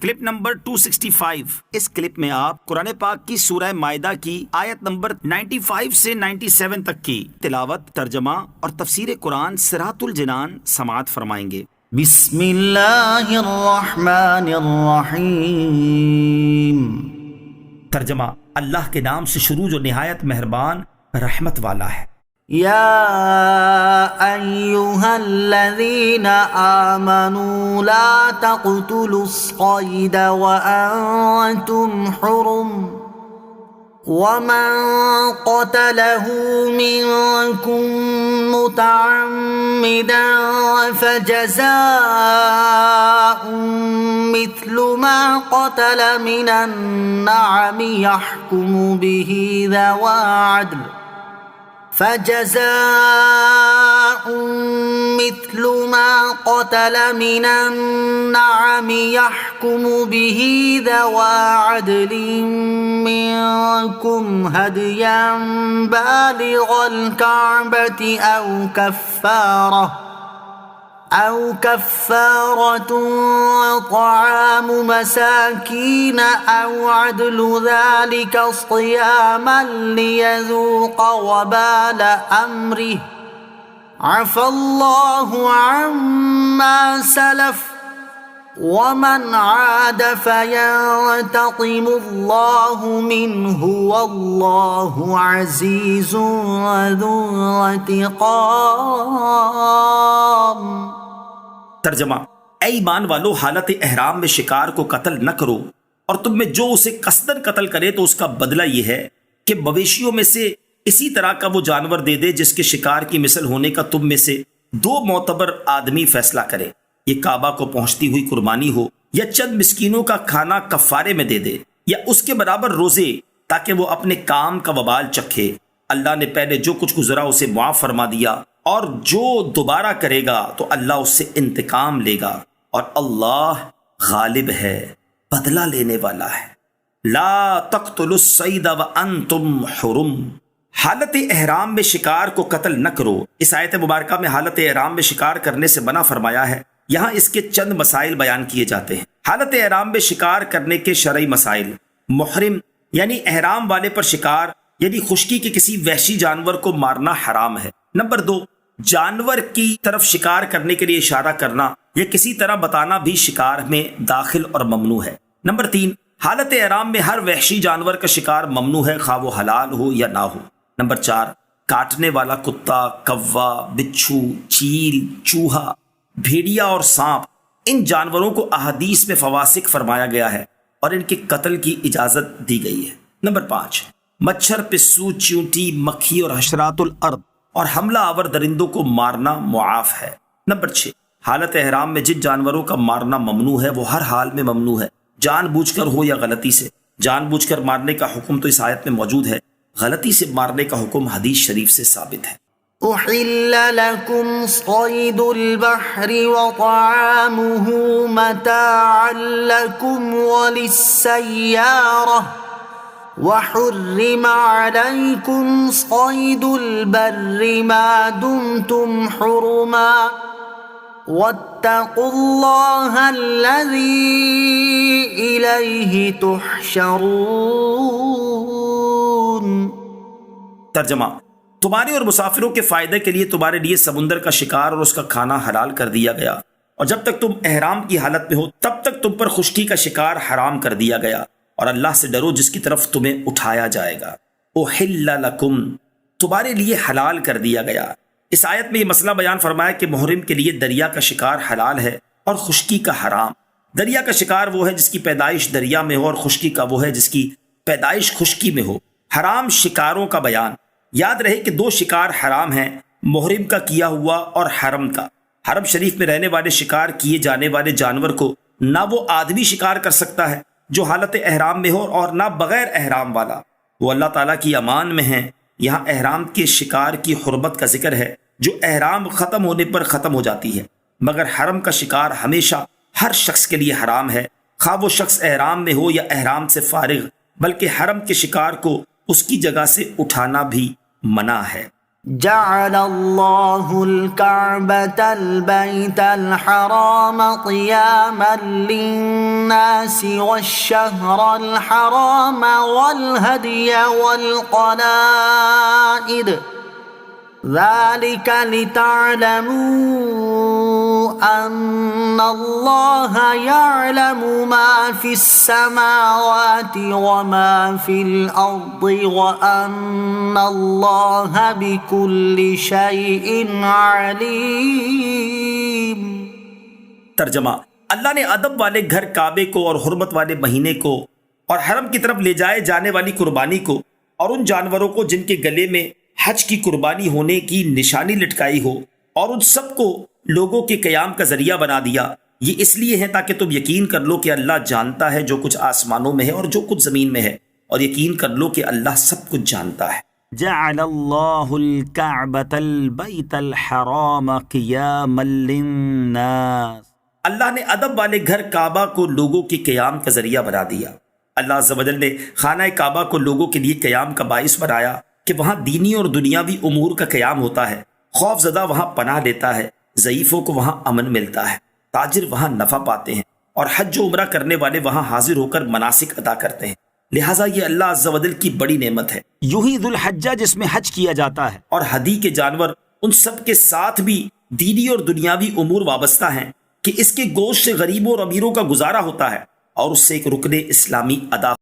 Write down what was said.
Clip number 265۔ اس clip میں آپ قرآن پاک کی سورہ مائدہ کی آیت نمبر 95 سے 97 تک کی تلاوت، ترجمہ اور تفسیر قرآن صراط الجنان سماعت فرمائیں گے۔ بسم اللہ الرحمن الرحیم۔ ترجمہ: اللہ کے نام سے شروع جو نہایت مہربان رحمت والا ہے۔ یا ایہا الذین آمنوا لا تقتلوا الصید وانتم حرم ومن قتله منکم متعمدا فجزاء مثل ما قتل من النعم يحكم به ذوى عدل مثل ما قتل من النعم يحكم به ذوى عدل منكم هديا بالغ الكعبة أو كفارة طعام مساكين أو عدل ذلك صياما ليذوق وبال أمره عفى الله عما سلف ومن عاد فينتقم الله منه والله عزيز ذو انتقام۔ ترجمہ: اے ایمان والو، حالت احرام میں شکار کو قتل نہ کرو، اور تم میں جو اسے قصدن قتل کرے تو اس کا بدلہ یہ ہے کہ مویشیوں میں سے اسی طرح کا وہ جانور دے دے جس کے شکار کی مثل ہونے کا تم میں سے دو معتبر آدمی فیصلہ کرے، یہ کعبہ کو پہنچتی ہوئی قربانی ہو یا چند مسکینوں کا کھانا کفارے میں دے دے یا اس کے برابر روزے، تاکہ وہ اپنے کام کا وبال چکھے۔ اللہ نے پہلے جو کچھ گزرا اسے معاف فرما دیا، اور جو دوبارہ کرے گا تو اللہ اس سے انتقام لے گا، اور اللہ غالب ہے، بدلہ لینے والا ہے۔ لا تقتلوا الصید وانتم حرم، حالت احرام میں شکار کو قتل نہ کرو۔ اس آیت مبارکہ میں حالت احرام میں شکار کرنے سے منع فرمایا ہے۔ یہاں اس کے چند مسائل بیان کیے جاتے ہیں۔ حالت احرام میں شکار کرنے کے شرعی مسائل: محرم یعنی احرام والے پر شکار یعنی خشکی کے کسی وحشی جانور کو مارنا حرام ہے۔ نمبر 2، جانور کی طرف شکار کرنے کے لیے اشارہ کرنا یا کسی طرح بتانا بھی شکار میں داخل اور ممنوع ہے۔ نمبر 3، حالت احرام میں ہر وحشی جانور کا شکار ممنوع ہے، خواہ وہ حلال ہو یا نہ ہو۔ نمبر 4، کاٹنے والا کتا، کوا، بچھو، چیل، چوہا، بھیڑیا اور سانپ، ان جانوروں کو احادیث میں فواسق فرمایا گیا ہے اور ان کے قتل کی اجازت دی گئی ہے۔ نمبر 5، مچھر، پسو، چیونٹی، مکھی اور حشرات الارض اور حملہ آور درندوں کو مارنا معاف ہے۔ نمبر 6، حالت احرام میں جن جانوروں کا مارنا ممنوع ہے وہ ہر حال میں ممنوع ہے، جان بوجھ کر ہو یا غلطی سے۔ جان بوجھ کر مارنے کا حکم تو اس آیت میں موجود ہے، غلطی سے مارنے کا حکم حدیث شریف سے ثابت ہے۔ احل لكم صيد البحر وطعامه متاعا لكم وللسيارة وحرم عليكم صيد البر ما دمتم حرما واتقوا الله الذي إليه تحشرون۔ ترجمہ: تمہارے اور مسافروں کے فائدے کے لیے تمہارے لیے سمندر کا شکار اور اس کا کھانا حلال کر دیا گیا، اور جب تک تم احرام کی حالت میں ہو تب تک تم پر خشکی کا شکار حرام کر دیا گیا، اور اللہ سے ڈرو جس کی طرف تمہیں اٹھایا جائے گا۔ احل لکم، تمہارے لیے حلال کر دیا گیا۔ اس آیت میں یہ مسئلہ بیان فرمایا کہ محرم کے لیے دریا کا شکار حلال ہے اور خشکی کا حرام۔ دریا کا شکار وہ ہے جس کی پیدائش دریا میں ہو، اور خشکی کا وہ ہے جس کی پیدائش خشکی میں ہو۔ حرام شکاروں کا بیان: یاد رہے کہ دو شکار حرام ہیں، محرم کا کیا ہوا اور حرم کا۔ حرم شریف میں رہنے والے شکار کیے جانے والے جانور کو نہ وہ آدمی شکار کر سکتا ہے جو حالت احرام میں ہو، اور نہ بغیر احرام والا، وہ اللہ تعالیٰ کی امان میں ہیں۔ یہاں احرام کے شکار کی حرمت کا ذکر ہے جو احرام ختم ہونے پر ختم ہو جاتی ہے، مگر حرم کا شکار ہمیشہ ہر شخص کے لیے حرام ہے، خواہ وہ شخص احرام میں ہو یا احرام سے فارغ، بلکہ حرم کے شکار کو اس کی جگہ سے اٹھانا بھی منع ہے۔ جعل الله الكعبة البيت الحرام قياما للناس والشهر الحرام والهدي والقلائد ذلك لتعلموا أن الله يعلم ما في السماوات وما في الأرض وأن الله بكل شيء عليم۔ ترجمہ: اللہ نے ادب والے گھر کعبے کو اور حرمت والے مہینے کو اور حرم کی طرف لے جائے جانے والی قربانی کو اور ان جانوروں کو جن کے گلے میں حج کی قربانی ہونے کی نشانی لٹکائی ہو اور ان سب کو لوگوں کے قیام کا ذریعہ بنا دیا، یہ اس لیے ہے تاکہ تم یقین کر لو کہ اللہ جانتا ہے جو کچھ آسمانوں میں ہے اور جو کچھ زمین میں ہے، اور یقین کر لو کہ اللہ سب کچھ جانتا ہے۔ جعل اللہ الکعبۃ البیت الحرام قیاما للناس، اللہ نے ادب والے گھر کعبہ کو لوگوں کے قیام کا ذریعہ بنا دیا۔ اللہ عز و جل نے خانہ کعبہ کو لوگوں کے لیے قیام کا باعث بنایا کہ وہاں دینی اور دنیاوی امور کا قیام ہوتا ہے، خوف زدہ وہاں پناہ لیتا ہے، ضعیفوں کو وہاں امن ملتا ہے، تاجر وہاں نفع پاتے ہیں، اور حج و عمرہ کرنے والے وہاں حاضر ہو کر مناسک ادا کرتے ہیں۔ لہٰذا یہ اللہ عز و جل کی بڑی نعمت ہے۔ یوں ہی ذو الحجہ جس میں حج کیا جاتا ہے، اور ہدی کے جانور ان سب کے ساتھ بھی دینی اور دنیاوی امور وابستہ ہیں کہ اس کے گوشت سے غریبوں اور امیروں کا گزارا ہوتا ہے اور اس سے ایک رکن اسلامی ادا